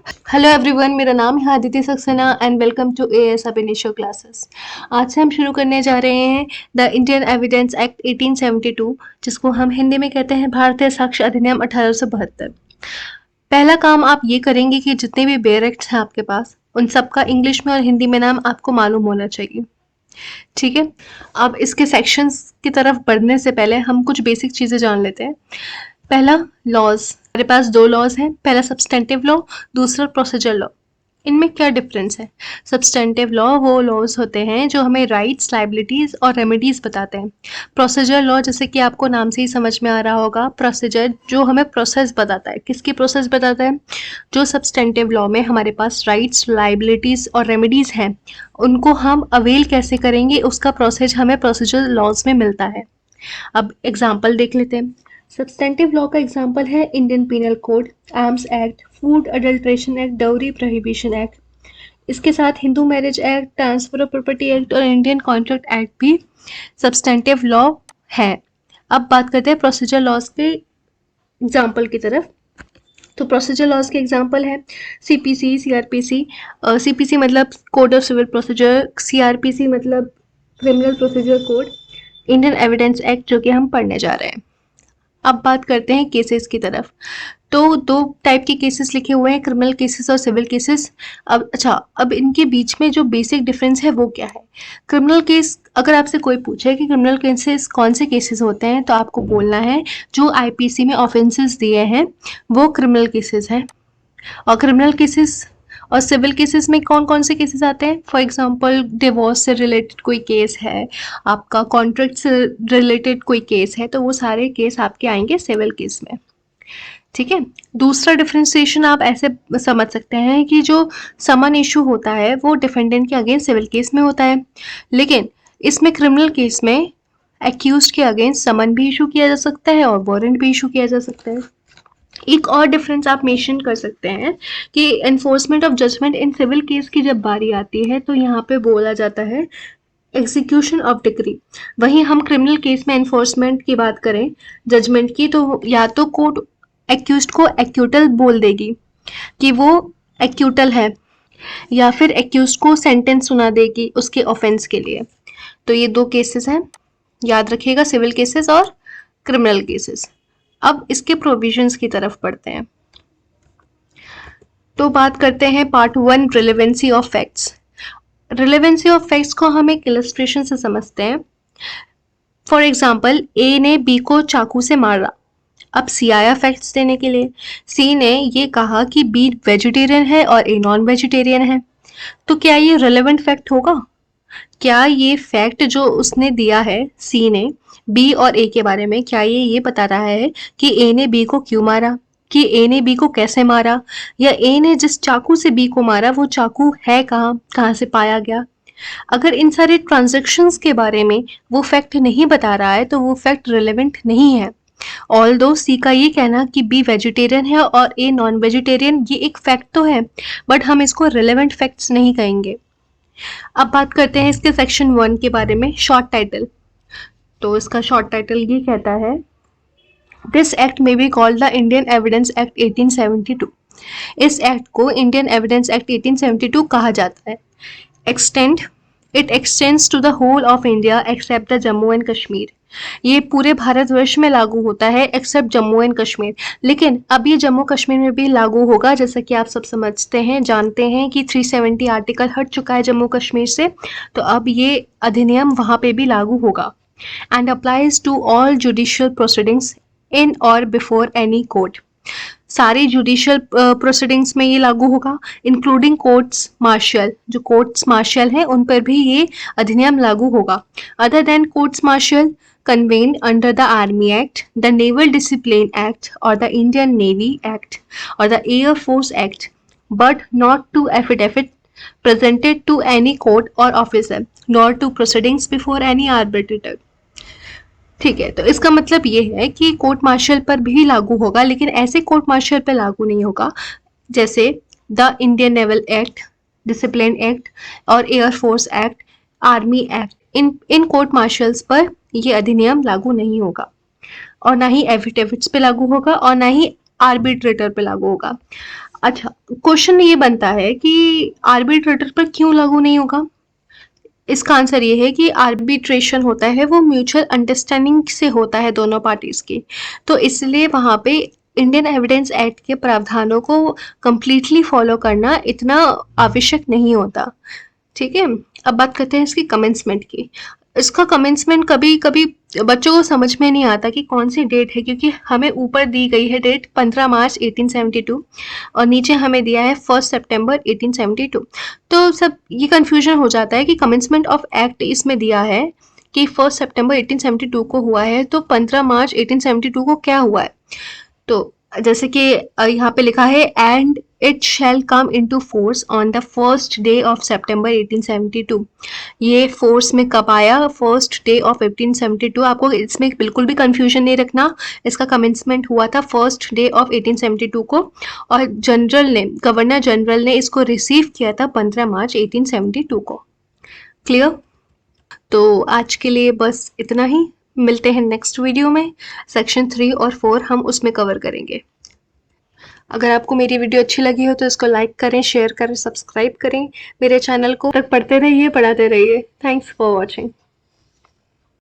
Hello everyone, मेरा नाम है Aditya Saxena and welcome to AS अब इनिशियल क्लासेस। आज से हम शुरू करने जा रहे हैं द इंडियन एविडेंस एक्ट 1872, जिसको हम हिंदी में कहते हैं भारतीय साक्ष्य अधिनियम 1872। पहला काम आप ये करेंगे कि जितने भी बेयर एक्ट्स हैं आपके पास, उन सबका इंग्लिश में और हिंदी में नाम आपको मालूम होना चाहिए। ठीक है, अब इसके सेक्शंस की तरफ बढ़ने से पहले हम कुछ बेसिक चीज़ें जान लेते हैं। पहला, लॉज। हमारे पास दो लॉज हैं, पहला सब्सटेंटिव लॉ, दूसरा प्रोसीजर लॉ। इनमें क्या डिफरेंस है? सब्सटेंटिव लॉ वो लॉज होते हैं जो हमें राइट्स, लाइबिलिटीज और रेमेडीज बताते हैं। प्रोसीजर लॉ, जैसे कि आपको नाम से ही समझ में आ रहा होगा, प्रोसीजर जो हमें प्रोसेस बताता है। किसकी प्रोसेस बताता है? जो सब्सटेंटिव लॉ में हमारे पास राइट्स, लाइबिलिटीज और रेमेडीज हैं, उनको हम अवेल कैसे करेंगे, उसका प्रोसेस हमें प्रोसीजर लॉज में मिलता है। अब एग्जाम्पल देख लेते हैं। सब्सटेंटिव लॉ का एग्जाम्पल है Indian penal code, arms act, food adulteration act, dowry prohibition act. इसके साथ Hindu marriage act, transfer of property act और इंडियन कॉन्ट्रैक्ट एक्ट भी सब्सटेंटिव लॉ है। अब बात करते हैं प्रोसीजर लॉज के एग्जाम्पल की तरफ। तो प्रोसीजर लॉज के एग्जाम्पल है सीपीसी, सीआरपीसी। सीपीसी मतलब code of civil procedure, CrPC मतलब criminal procedure code, Indian evidence act जो कि हम पढ़ने जा रहे हैं। अब बात करते हैं केसेस की तरफ। तो दो टाइप के केसेस लिखे हुए हैं, क्रिमिनल केसेस और सिविल केसेस। अब इनके बीच में जो बेसिक डिफरेंस है वो क्या है? क्रिमिनल केस, अगर आपसे कोई पूछे कि क्रिमिनल केसेस कौन से केसेस होते हैं, तो आपको बोलना है जो आईपीसी में ऑफेंसेस दिए हैं वो क्रिमिनल केसेस हैं। और क्रिमिनल केसेस और सिविल केसेस में कौन कौन से केसेस आते हैं? फॉर एग्जांपल डिवोर्स से रिलेटेड कोई केस है, आपका कॉन्ट्रैक्ट से रिलेटेड कोई केस है, तो वो सारे केस आपके आएंगे सिविल केस में। ठीक है, दूसरा डिफरेंशिएशन आप ऐसे समझ सकते हैं कि जो समन इशू होता है वो डिफेंडेंट के अगेंस्ट सिविल केस में होता है, लेकिन इसमें क्रिमिनल केस में एक्यूज्ड के अगेंस्ट समन भी इशू किया जा सकता है और वारंट भी इशू किया जा सकता है। एक और डिफरेंस आप मेंशन कर सकते हैं कि enforcement of judgment in civil case की जब बारी आती है तो यहाँ पे बोला जाता है एग्जीक्यूशन ऑफ डिक्री। वहीं हम क्रिमिनल केस में एनफोर्समेंट की बात करें जजमेंट की, तो या तो कोर्ट एक्यूज्ड को एक्यूटल बोल देगी कि वो एक्यूटल है, या फिर एक्यूज्ड को सेंटेंस सुना देगी उसके ऑफेंस के लिए। तो ये दो केसेस हैं, याद रखिएगा, सिविल केसेस और क्रिमिनल केसेस। अब इसके प्रोविजंस की तरफ बढ़ते हैं। तो बात करते हैं part 1, relevancy of facts. Relevancy of facts को हम एक इलस्ट्रेशन से समझते हैं। फॉर एग्जाम्पल, ए ने बी को चाकू से मारा। अब सी आया फैक्ट्स देने के लिए। सी ने ये कहा कि बी वेजिटेरियन है और ए नॉन वेजिटेरियन है। तो क्या ये रिलेवेंट फैक्ट होगा? क्या ये फैक्ट जो उसने दिया है सी ने बी और ए के बारे में, क्या ये बता रहा है कि ए ने बी को क्यों मारा, कि ए ने बी को कैसे मारा, या ए ने जिस चाकू से बी को मारा वो चाकू है कहाँ, कहाँ से पाया गया? अगर इन सारे ट्रांजैक्शंस के बारे में वो फैक्ट नहीं बता रहा है तो वो फैक्ट रिलेवेंट नहीं है। ऑल्दो सी का ये कहना कि बी वेजिटेरियन है और ए नॉन वेजिटेरियन, ये एक फैक्ट तो है, बट हम इसको रिलेवेंट फैक्ट्स नहीं कहेंगे। अब बात करते हैं इसके सेक्शन 1 के बारे में, शॉर्ट टाइटल। तो इसका शॉर्ट टाइटल ये कहता है, दिस एक्ट में be called the Indian evidence act 1872। इस एक्ट को इंडियन एविडेंस एक्ट 1872 कहा जाता है। Extend, it extends to the whole of India except the Jammu and Kashmir. ये पूरे भारतवर्ष में लागू होता है एक्सेप्ट जम्मू एंड कश्मीर। लेकिन अब ये जम्मू कश्मीर में भी लागू होगा, जैसा कि आप सब समझते हैं, जानते हैं कि 370 आर्टिकल हट चुका है जम्मू कश्मीर से, तो अब ये अधिनियम वहाँ पे भी लागू होगा। And applies to all judicial proceedings in or before any court. सारे जुडिशियल प्रोसीडिंग्स में ये लागू होगा, इंक्लूडिंग कोर्ट्स मार्शल। जो कोर्ट्स मार्शल हैं उन पर भी ये अधिनियम लागू होगा। Other than courts martial convened under the Army Act, the Naval Discipline Act or the Indian Navy Act or the Air Force Act, but not to affidavit presented to any court or officer, nor to proceedings before any arbitrator. ठीक है, तो इसका मतलब ये है कि court martial पर भी लागू होगा, लेकिन ऐसे कोर्ट मार्शल पर लागू नहीं होगा जैसे the Indian naval act, discipline act और air force act, army act. इन कोर्ट मार्शल्स पर ये अधिनियम लागू नहीं होगा, और ना ही एफिडेविट्स पे लागू होगा, और ना ही आर्बिट्रेटर पे लागू होगा। अच्छा, क्वेश्चन ये बनता है कि आर्बिट्रेटर पर क्यों लागू नहीं होगा? इसका आंसर ये है कि आर्बिट्रेशन होता है वो म्यूचुअल अंडरस्टैंडिंग से होता है दोनों पार्टीज की, तो इसलिए वहाँ पे इंडियन एविडेंस एक्ट के प्रावधानों को कंप्लीटली फॉलो करना इतना आवश्यक नहीं होता। ठीक है, अब बात करते हैं इसकी कमेंसमेंट की। इसका कमेंसमेंट कभी कभी बच्चों को समझ में नहीं आता कि कौन सी डेट है, क्योंकि हमें ऊपर दी गई है डेट 15 मार्च 1872 और नीचे हमें दिया है 1 सितंबर 1872। तो सब ये कंफ्यूजन हो जाता है कि कमेंसमेंट ऑफ एक्ट इसमें दिया है कि 1 सितंबर 1872 को हुआ है, तो 15 मार्च 1872 को क्या हुआ है? तो जैसे कि यहाँ पे लिखा है and it shall come into force on the first day of September 1872। ये फोर्स में कब आया? First day of 1872। आपको इसमें बिल्कुल भी कंफ्यूजन नहीं रखना, इसका कमेंसमेंट हुआ था फर्स्ट डे ऑफ 1872 को और गवर्नर जनरल ने इसको रिसीव किया था 15 मार्च 1872 को। क्लियर? तो आज के लिए बस इतना ही, मिलते हैं नेक्स्ट वीडियो में। सेक्शन 3 और 4 हम उसमें कवर करेंगे। अगर आपको मेरी वीडियो अच्छी लगी हो तो इसको लाइक करें, शेयर करें, सब्सक्राइब करें मेरे चैनल को। तक पढ़ते रहिए, पढ़ाते रहिए। Thanks for watching.